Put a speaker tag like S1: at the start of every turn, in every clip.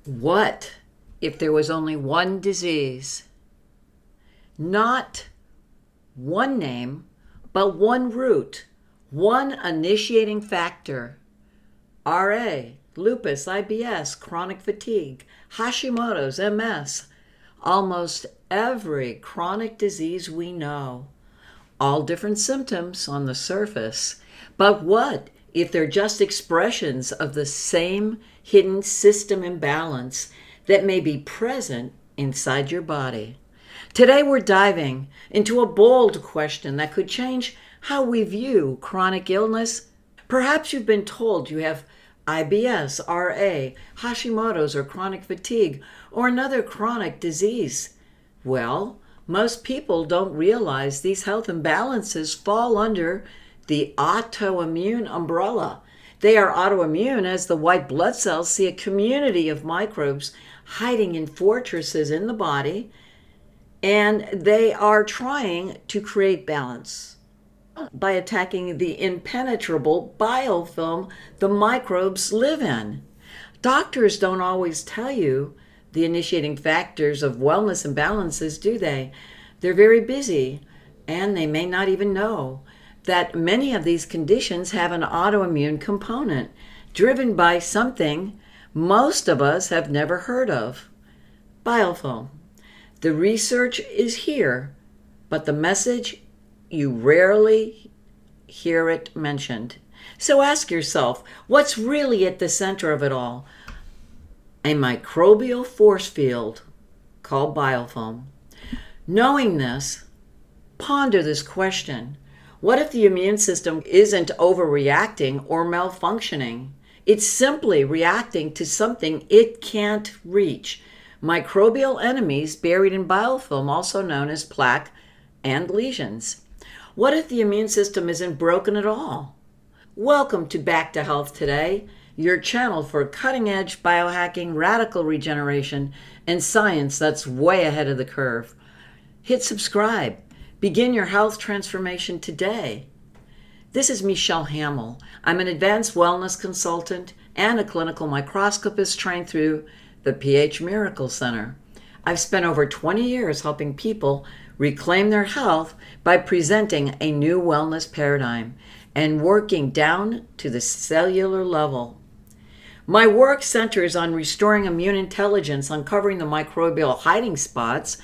S1: What if there was only one disease? Not one name, but one root, one initiating factor. RA, lupus, IBS, chronic fatigue, Hashimoto's, MS, almost every chronic disease we know. All different symptoms on the surface. But what if they're just expressions of the same hidden system imbalance that may be present inside your body? Today we're diving into a bold question that could change how we view chronic illness. Perhaps you've been told you have IBS, RA, Hashimoto's, or chronic fatigue, or another chronic disease. Well, most people don't realize these health imbalances fall under the autoimmune umbrella. They are autoimmune as the white blood cells see a community of microbes hiding in fortresses in the body, and they are trying to create balance by attacking the impenetrable biofilm the microbes live in. Doctors don't always tell you the initiating factors of wellness imbalances, do they? They're very busy, and they may not even know that many of these conditions have an autoimmune component driven by something most of us have never heard of: biofilm. The research is here, but the message, you rarely hear it mentioned. So ask yourself, what's really at the center of it all? A microbial force field called biofilm. Knowing this, ponder this question. What if the immune system isn't overreacting or malfunctioning? It's simply reacting to something it can't reach. Microbial enemies buried in biofilm, also known as plaque and lesions. What if the immune system isn't broken at all? Welcome to Back to Health Today, your channel for cutting-edge biohacking, radical regeneration, and science that's way ahead of the curve. Hit subscribe. Begin your health transformation today. This is Michelle Hamel. I'm an advanced wellness consultant and a clinical microscopist trained through the pH Miracle Center. I've spent over 20 years helping people reclaim their health by presenting a new wellness paradigm and working down to the cellular level. My work centers on restoring immune intelligence, uncovering the microbial hiding spots,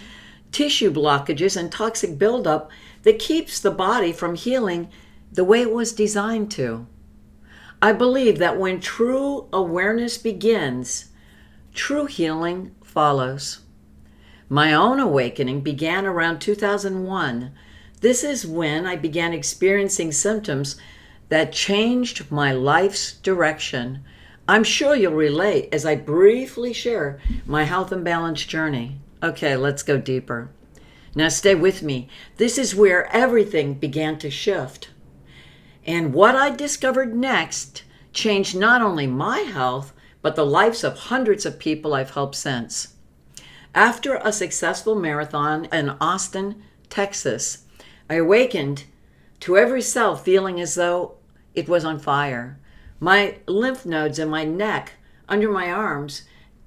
S1: tissue blockages, and toxic buildup that keeps the body from healing the way it was designed to. I believe that when true awareness begins, true healing follows. My own awakening began around 2001. This is when I began experiencing symptoms that changed my life's direction. I'm sure you'll relate as I briefly share my health imbalance journey. Okay, let's go deeper. Now stay with me. This is where everything began to shift. And what I discovered next changed not only my health, but the lives of hundreds of people I've helped since. After a successful marathon in Austin, Texas, I awakened to every cell feeling as though it was on fire. My lymph nodes in my neck, under my arms,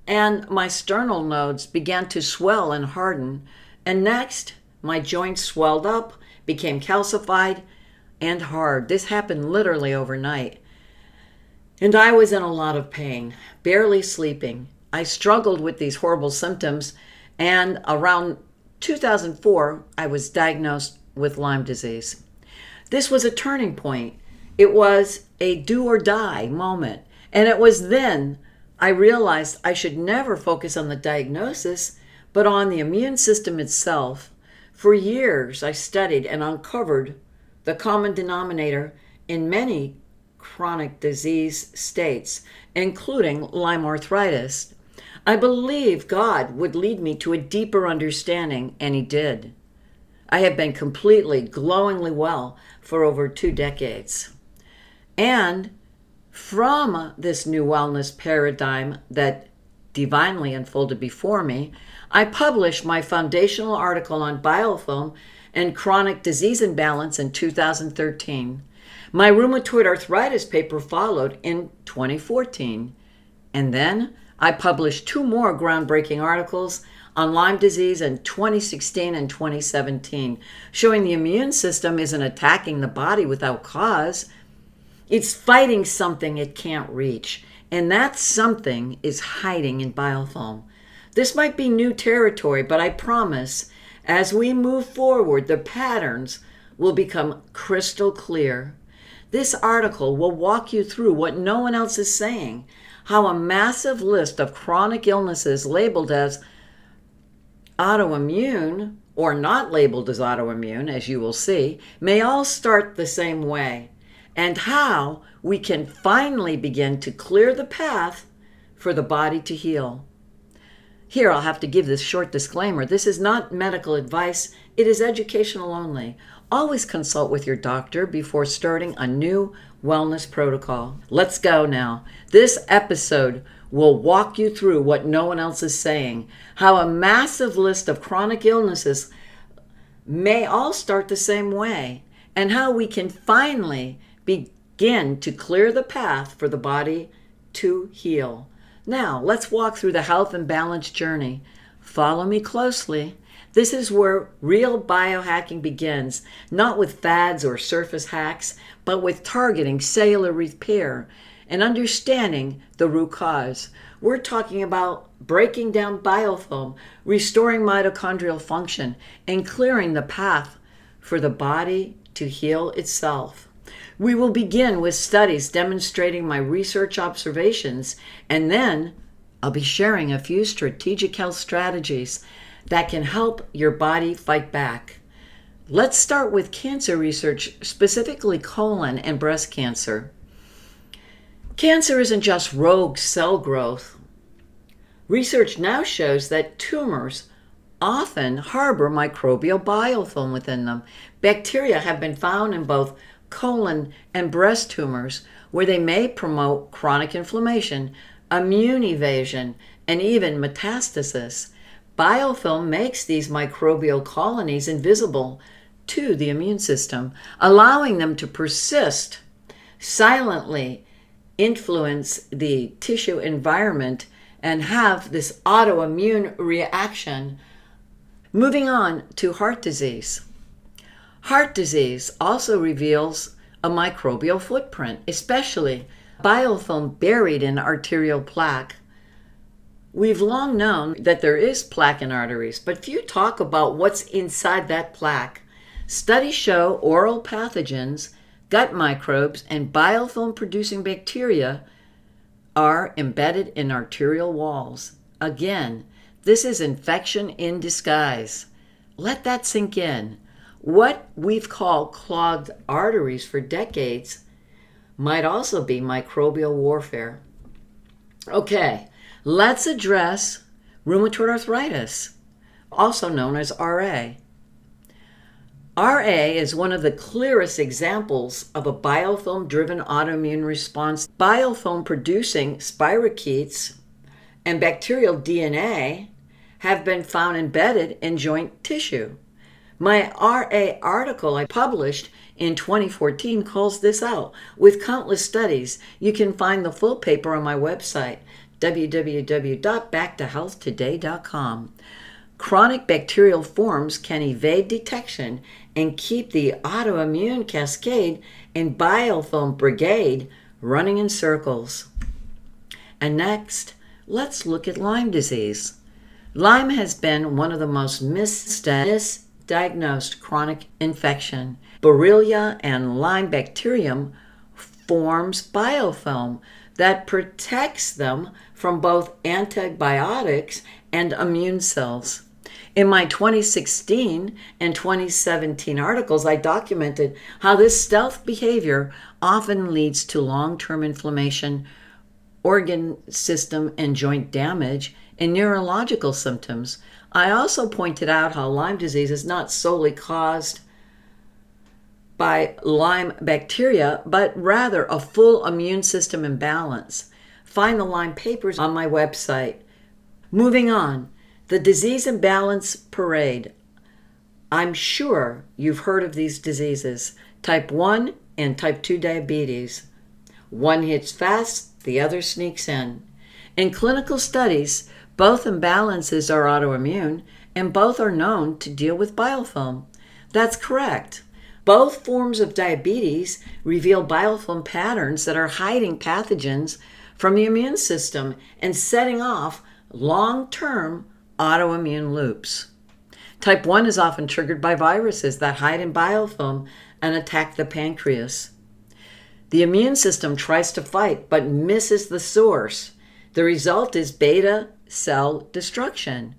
S1: and my sternal nodes began to swell and harden. And next, my joints swelled up, became calcified and hard. This happened literally overnight. And I was in a lot of pain, barely sleeping. I struggled with these horrible symptoms, and around 2004, I was diagnosed with Lyme disease. This was a turning point. It was a do or die moment. And it was then I realized I should never focus on the diagnosis, but on the immune system itself. For years, I studied and uncovered the common denominator in many chronic disease states, including Lyme arthritis. I believe God would lead me to a deeper understanding, and He did. I have been completely, glowingly well for over 2 decades. And from this new wellness paradigm that divinely unfolded before me, I published my foundational article on biofilm and chronic disease imbalance in 2013. My rheumatoid arthritis paper followed in 2014. And then I published 2 more groundbreaking articles on Lyme disease in 2016 and 2017, showing the immune system isn't attacking the body without cause. It's fighting something it can't reach, and that something is hiding in biofilm. This might be new territory, but I promise, as we move forward, the patterns will become crystal clear. This article will walk you through what no one else is saying, how a massive list of chronic illnesses labeled as autoimmune, or not labeled as autoimmune, as you will see, may all start the same way, and how we can finally begin to clear the path for the body to heal. Here, I'll have to give this short disclaimer. This is not medical advice. It is educational only. Always consult with your doctor before starting a new wellness protocol. Let's go now. This episode will walk you through what no one else is saying, how a massive list of chronic illnesses may all start the same way, and how we can finally begin to clear the path for the body to heal. Now, let's walk through the health and balance journey. Follow me closely. This is where real biohacking begins, not with fads or surface hacks, but with targeting cellular repair and understanding the root cause. We're talking about breaking down biofilm, restoring mitochondrial function, and clearing the path for the body to heal itself. We will begin with studies demonstrating my research observations, and then I'll be sharing a few strategic health strategies that can help your body fight back. Let's start with cancer research, specifically colon and breast cancer. Cancer isn't just rogue cell growth. Research now shows that tumors often harbor microbial biofilm within them. Bacteria have been found in both colon and breast tumors, where they may promote chronic inflammation, immune evasion, and even metastasis. Biofilm makes these microbial colonies invisible to the immune system, allowing them to persist, silently influence the tissue environment, and have this autoimmune reaction. Moving on to heart disease. Heart disease also reveals a microbial footprint, especially biofilm buried in arterial plaque. We've long known that there is plaque in arteries, but few talk about what's inside that plaque. Studies show oral pathogens, gut microbes, and biofilm-producing bacteria are embedded in arterial walls. Again, this is infection in disguise. Let that sink in. What we've called clogged arteries for decades might also be microbial warfare. Okay, let's address rheumatoid arthritis, also known as RA. RA is one of the clearest examples of a biofilm-driven autoimmune response. Biofilm-producing spirochetes and bacterial DNA have been found embedded in joint tissue. My RA article I published in 2014 calls this out. With countless studies, you can find the full paper on my website, www.backtohealthtoday.com. Chronic bacterial forms can evade detection and keep the autoimmune cascade and biofilm brigade running in circles. And next, let's look at Lyme disease. Lyme has been one of the most misdiagnosed chronic infection. Borrelia and Lyme bacterium forms biofilm that protects them from both antibiotics and immune cells. In my 2016 and 2017 articles, I documented how this stealth behavior often leads to long-term inflammation, organ system and joint damage, and neurological symptoms. I also pointed out how Lyme disease is not solely caused by Lyme bacteria, but rather a full immune system imbalance. Find the Lyme papers on my website. Moving on, the disease imbalance parade. I'm sure you've heard of these diseases, type 1 and type 2 diabetes. One hits fast, the other sneaks in. In clinical studies, both imbalances are autoimmune and both are known to deal with biofilm. That's correct. Both forms of diabetes reveal biofilm patterns that are hiding pathogens from the immune system and setting off long-term autoimmune loops. Type 1 is often triggered by viruses that hide in biofilm and attack the pancreas. The immune system tries to fight but misses the source. The result is beta cell destruction.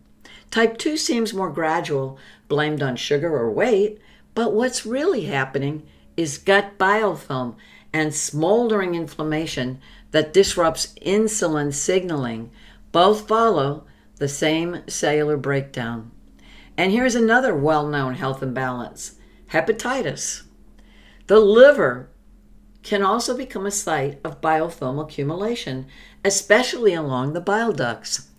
S1: Type 2 seems more gradual, blamed on sugar or weight, but what's really happening is gut biofilm and smoldering inflammation that disrupts insulin signaling. Both follow the same cellular breakdown. And here's another well-known health imbalance: hepatitis. The liver can also become a site of biofilm accumulation, especially along the bile ducts.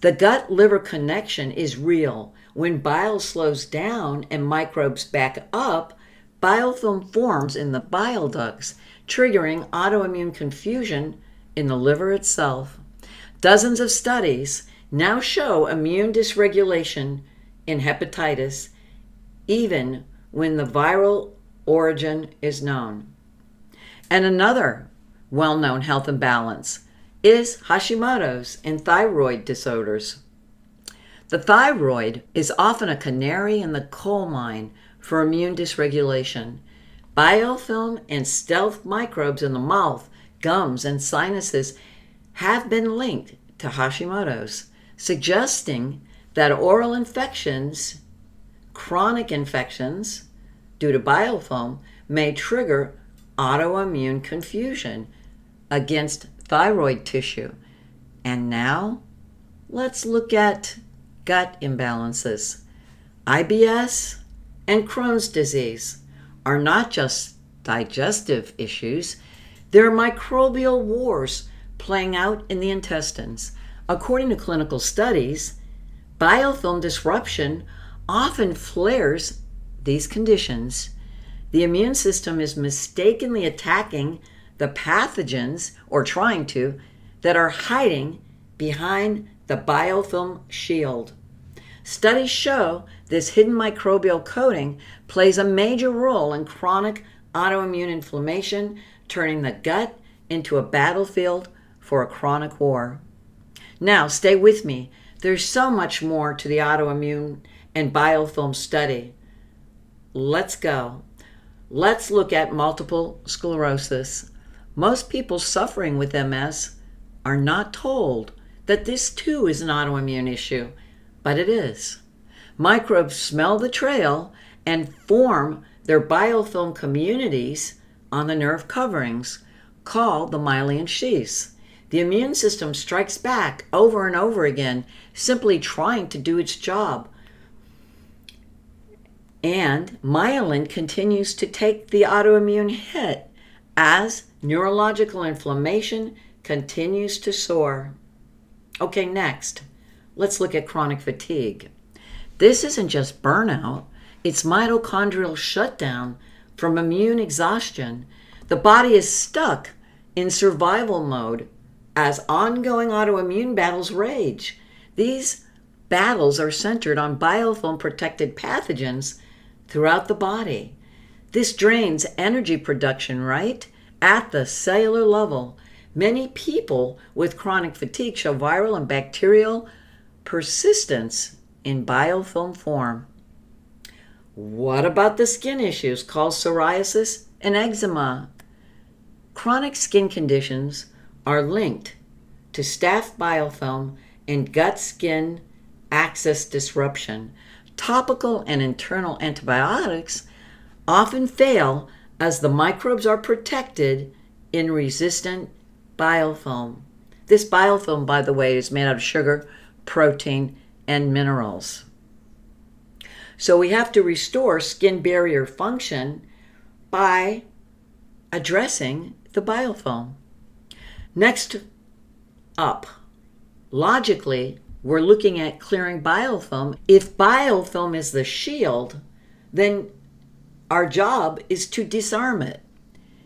S1: The gut-liver connection is real. When bile slows down and microbes back up, biofilm forms in the bile ducts, triggering autoimmune confusion in the liver itself. Dozens of studies now show immune dysregulation in hepatitis, even when the viral origin is known. And another well-known health imbalance is Hashimoto's and thyroid disorders. The thyroid is often a canary in the coal mine for immune dysregulation. Biofilm and stealth microbes in the mouth, gums, and sinuses have been linked to Hashimoto's, suggesting that oral infections, chronic infections due to biofilm, may trigger autoimmune confusion against thyroid tissue. And now, let's look at gut imbalances. IBS and Crohn's disease are not just digestive issues, they're microbial wars playing out in the intestines. According to clinical studies, biofilm disruption often flares these conditions. The immune system is mistakenly attacking the pathogens, or trying to, that are hiding behind the biofilm shield. Studies show this hidden microbial coating plays a major role in chronic autoimmune inflammation, turning the gut into a battlefield for a chronic war. Now, stay with me. There's so much more to the autoimmune and biofilm study. Let's go. Let's look at multiple sclerosis. Most people suffering with MS are not told that this too is an autoimmune issue, but it is. Microbes smell the trail and form their biofilm communities on the nerve coverings, called the myelin sheaths. The immune system strikes back over and over again, simply trying to do its job. And myelin continues to take the autoimmune hit as neurological inflammation continues to soar. Okay, next, let's look at chronic fatigue. This isn't just burnout, it's mitochondrial shutdown from immune exhaustion. The body is stuck in survival mode as ongoing autoimmune battles rage. These battles are centered on biofilm-protected pathogens throughout the body. This drains energy production, right? At the cellular level. Many people with chronic fatigue show viral and bacterial persistence in biofilm form. What about the skin issues called psoriasis and eczema? Chronic skin conditions are linked to staph biofilm and gut-skin axis disruption. Topical and internal antibiotics often fail as the microbes are protected in resistant biofilm. This biofilm, by the way, is made out of sugar, protein, and minerals. So we have to restore skin barrier function by addressing the biofilm. Next up, logically, we're looking at clearing biofilm. If biofilm is the shield, then our job is to disarm it.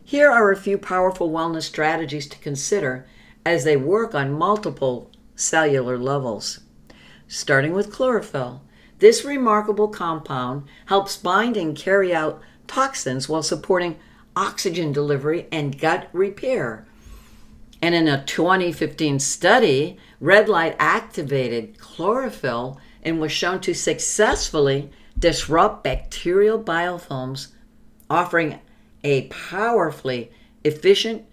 S1: Here are a few powerful wellness strategies to consider as they work on multiple cellular levels. Starting with chlorophyll, this remarkable compound helps bind and carry out toxins while supporting oxygen delivery and gut repair. And in a 2015 study, red light activated chlorophyll and was shown to successfully disrupt bacterial biofilms, offering a powerfully efficient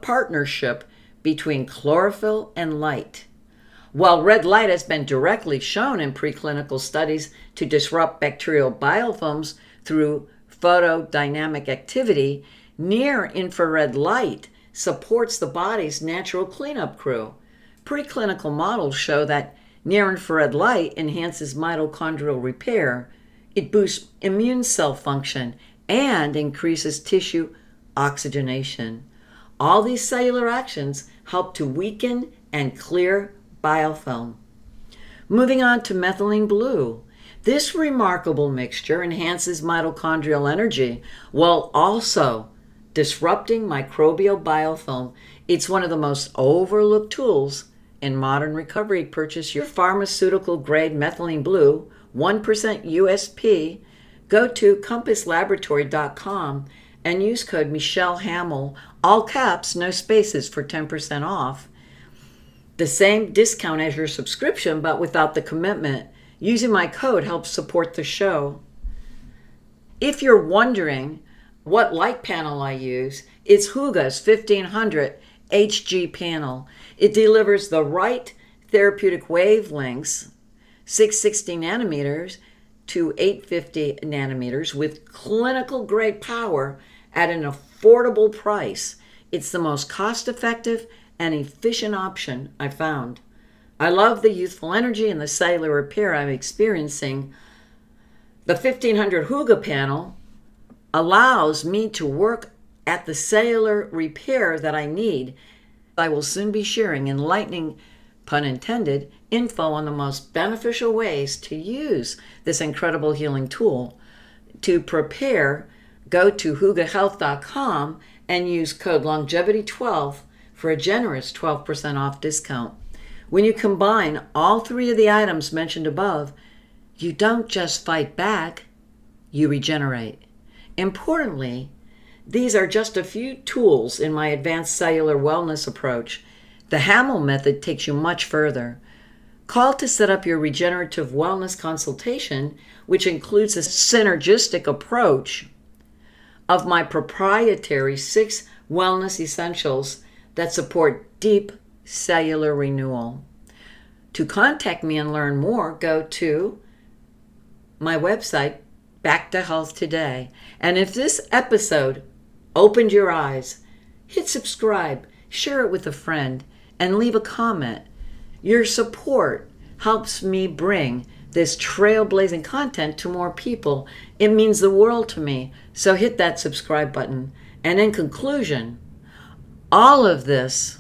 S1: partnership between chlorophyll and light. While red light has been directly shown in preclinical studies to disrupt bacterial biofilms through photodynamic activity, near-infrared light supports the body's natural cleanup crew. Preclinical models show that near-infrared light enhances mitochondrial repair, it boosts immune cell function, and increases tissue oxygenation. All these cellular actions help to weaken and clear biofilm. Moving on to methylene blue. This remarkable mixture enhances mitochondrial energy while also disrupting microbial biofilm. It's one of the most overlooked tools in modern recovery. Purchase your pharmaceutical grade methylene blue, 1% USP. Go to compasslaboratory.com and use code Michelle Hamel, all caps, no spaces, for 10% off. The same discount as your subscription, but without the commitment. Using my code helps support the show. If you're wondering what light panel I use, it's Hooga's 1500 HG panel. It delivers the right therapeutic wavelengths, 660 nanometers to 850 nanometers, with clinical grade power at an affordable price. It's the most cost-effective and efficient option I found. I love the youthful energy and the cellular repair I'm experiencing. The 1500 Hooga panel allows me to work at the cellular repair that I need. I will soon be sharing enlightening, pun intended, info on the most beneficial ways to use this incredible healing tool. To prepare, go to hoogahealth.com and use code longevity12 for a generous 12% off discount. When you combine all three of the items mentioned above, you don't just fight back, you regenerate. Importantly, these are just a few tools in my advanced cellular wellness approach. The Hamel method takes you much further. Call to set up your regenerative wellness consultation, which includes a synergistic approach of my proprietary 6 wellness essentials that support deep cellular renewal. To contact me and learn more, go to my website, Back to Health Today. And if this episode opened your eyes, hit subscribe, share it with a friend, and leave a comment. Your support helps me bring this trailblazing content to more people. It means the world to me. So hit that subscribe button. And in conclusion, all of this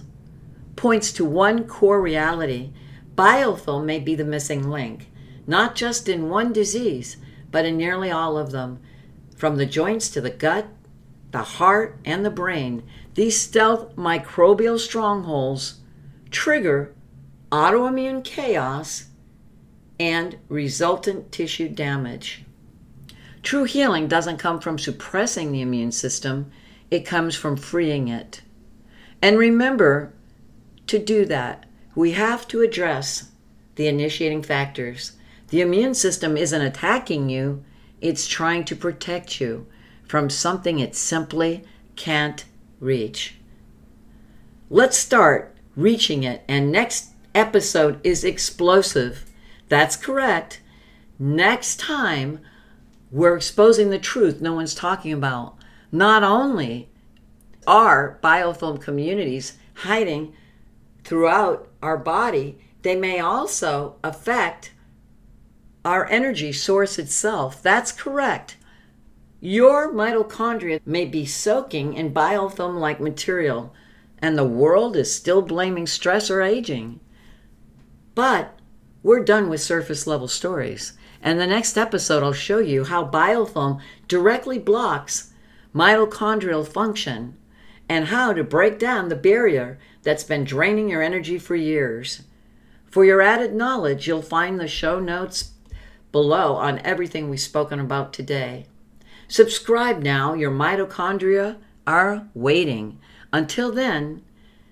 S1: points to one core reality. Biofilm may be the missing link, not just in one disease, but in nearly all of them. From the joints to the gut, the heart, and the brain, these stealth microbial strongholds trigger autoimmune chaos and resultant tissue damage. True healing doesn't come from suppressing the immune system, it comes from freeing it. And remember, to do that, we have to address the initiating factors. The immune system isn't attacking you, it's trying to protect you from something it simply can't reach. Let's start reaching it, and next episode is explosive. That's correct. Next time, we're exposing the truth no one's talking about. Not only are biofilm communities hiding throughout our body, they may also affect our energy source itself. That's correct. Your mitochondria may be soaking in biofilm-like material, and the world is still blaming stress or aging. But we're done with surface level stories. And the next episode, I'll show you how biofilm directly blocks mitochondrial function and how to break down the barrier that's been draining your energy for years. For your added knowledge, you'll find the show notes below on everything we've spoken about today. Subscribe now. Your mitochondria are waiting. Until then,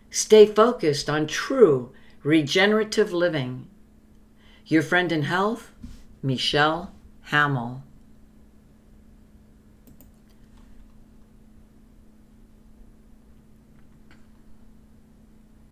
S1: stay focused on true regenerative living. Your friend in health, Michelle Hamel.